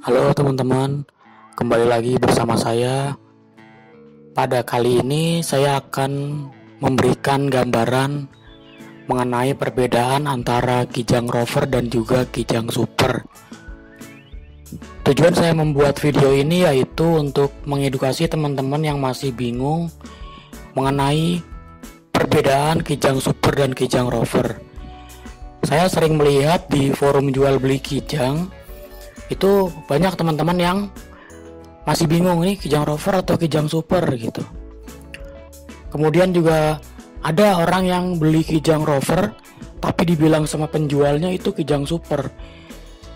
Halo teman-teman, kembali lagi bersama saya. Pada kali ini saya akan memberikan gambaran mengenai perbedaan antara Kijang Rover dan juga Kijang Super. Tujuan saya membuat video ini yaitu untuk mengedukasi teman-teman yang masih bingung mengenai perbedaan Kijang Super dan Kijang Rover. Saya sering melihat di forum jual beli Kijang, itu banyak teman-teman yang masih bingung nih Kijang Rover atau Kijang Super gitu. Kemudian juga ada orang yang beli Kijang Rover tapi dibilang sama penjualnya itu Kijang Super.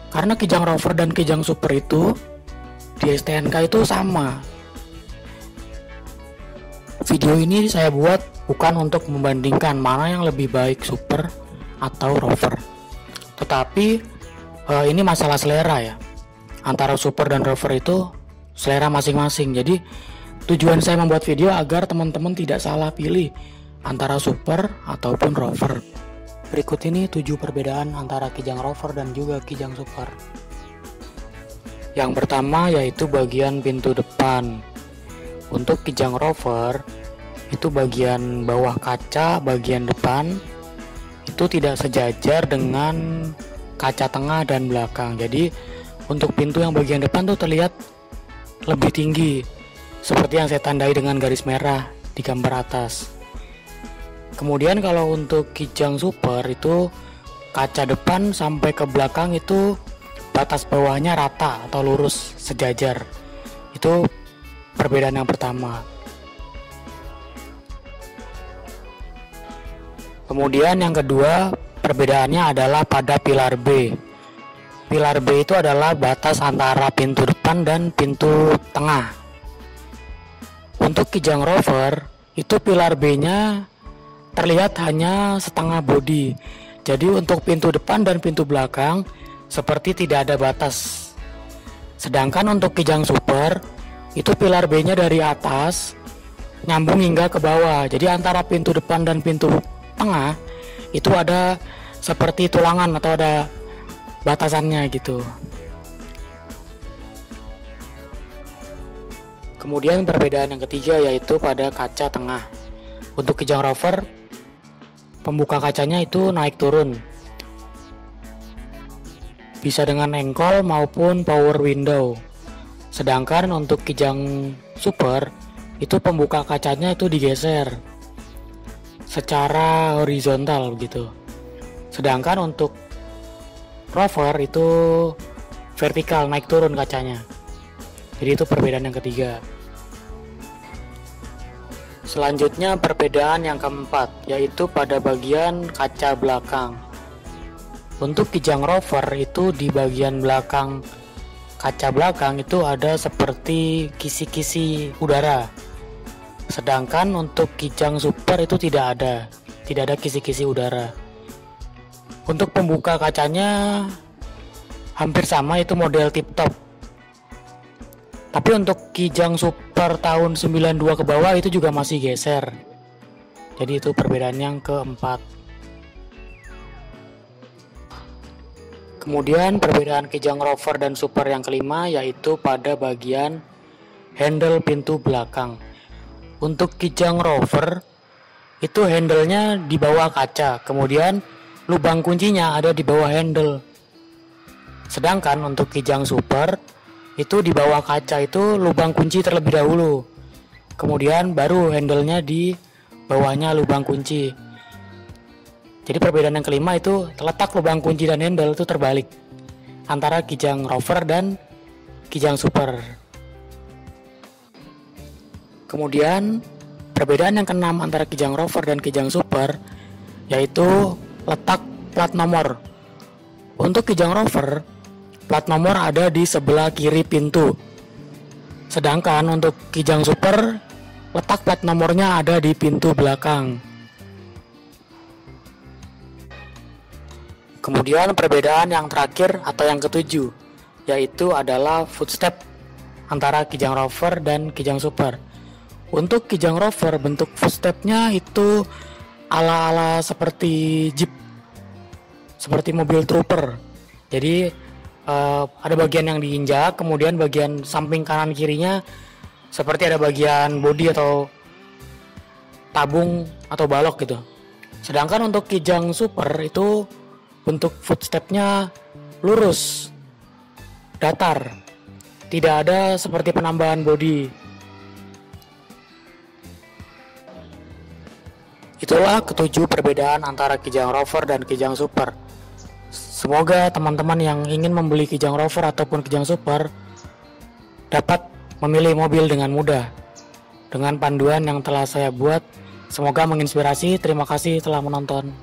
Karena Kijang Rover dan Kijang Super itu di STNK itu sama. Video ini saya buat bukan untuk membandingkan mana yang lebih baik, Super atau Rover. Tetapi ini masalah selera ya. Antara Super dan Rover itu selera masing-masing. Jadi tujuan saya membuat video agar teman-teman tidak salah pilih antara Super ataupun Rover. Berikut ini 7 perbedaan antara Kijang Rover dan juga Kijang Super. Yang pertama yaitu bagian pintu depan. Untuk Kijang Rover itu bagian bawah kaca bagian depan itu tidak sejajar dengan kaca tengah dan belakang. Jadi untuk pintu yang bagian depan tuh terlihat lebih tinggi, seperti yang saya tandai dengan garis merah di gambar atas. Kemudian kalau untuk Kijang Super itu kaca depan sampai ke belakang itu batas bawahnya rata atau lurus sejajar. Itu perbedaan yang pertama. Kemudian yang kedua, perbedaannya adalah pada pilar B. Pilar B itu adalah batas antara pintu depan dan pintu tengah. Untuk Kijang Rover, itu pilar B-nya terlihat hanya setengah bodi. Jadi untuk pintu depan dan pintu belakang seperti tidak ada batas. Sedangkan untuk Kijang Super, itu pilar B-nya dari atas nyambung hingga ke bawah. Jadi antara pintu depan dan pintu tengah itu ada seperti tulangan atau ada batasannya gitu. Kemudian perbedaan yang ketiga yaitu pada kaca tengah. Untuk Kijang Rover pembuka kacanya itu naik turun, bisa dengan engkol maupun power window. Sedangkan untuk Kijang Super itu pembuka kacanya itu digeser secara horizontal gitu. Sedangkan untuk Rover itu vertikal, naik turun kacanya. Jadi itu perbedaan yang ketiga. Selanjutnya perbedaan yang keempat yaitu pada bagian kaca belakang. Untuk Kijang Rover itu di bagian belakang kaca belakang itu ada seperti kisi-kisi udara. Sedangkan untuk Kijang Super itu tidak ada kisi-kisi udara. Untuk pembuka kacanya hampir sama, itu model tip top. Tapi untuk Kijang Super tahun 92 ke bawah itu juga masih geser. Jadi itu perbedaan yang keempat. Kemudian perbedaan Kijang Rover dan Super yang kelima yaitu pada bagian handle pintu belakang. Untuk Kijang Rover itu handle-nya di bawah kaca, kemudian lubang kuncinya ada di bawah handle. Sedangkan untuk Kijang Super itu di bawah kaca itu lubang kunci terlebih dahulu, kemudian baru handle-nya di bawahnya lubang kunci. Jadi perbedaan yang kelima itu terletak lubang kunci dan handle itu terbalik antara Kijang Rover dan Kijang Super. Kemudian perbedaan yang keenam antara Kijang Rover dan Kijang Super yaitu letak plat nomor. Untuk Kijang Rover, plat nomor ada di sebelah kiri pintu. Sedangkan untuk Kijang Super, letak plat nomornya ada di pintu belakang. Kemudian perbedaan yang terakhir atau yang ketujuh yaitu adalah footstep antara Kijang Rover dan Kijang Super. Untuk Kijang Rover bentuk footstepnya itu ala-ala seperti Jeep, seperti mobil trooper. Jadi ada bagian yang diinjak, kemudian bagian samping kanan kirinya seperti ada bagian bodi atau tabung atau balok gitu. Sedangkan untuk Kijang Super itu bentuk footstepnya lurus, datar, tidak ada seperti penambahan bodi. Itulah ketujuh perbedaan antara Kijang Rover dan Kijang Super. Semoga teman-teman yang ingin membeli Kijang Rover ataupun Kijang Super dapat memilih mobil dengan mudah. Dengan panduan yang telah saya buat, semoga menginspirasi. Terima kasih telah menonton.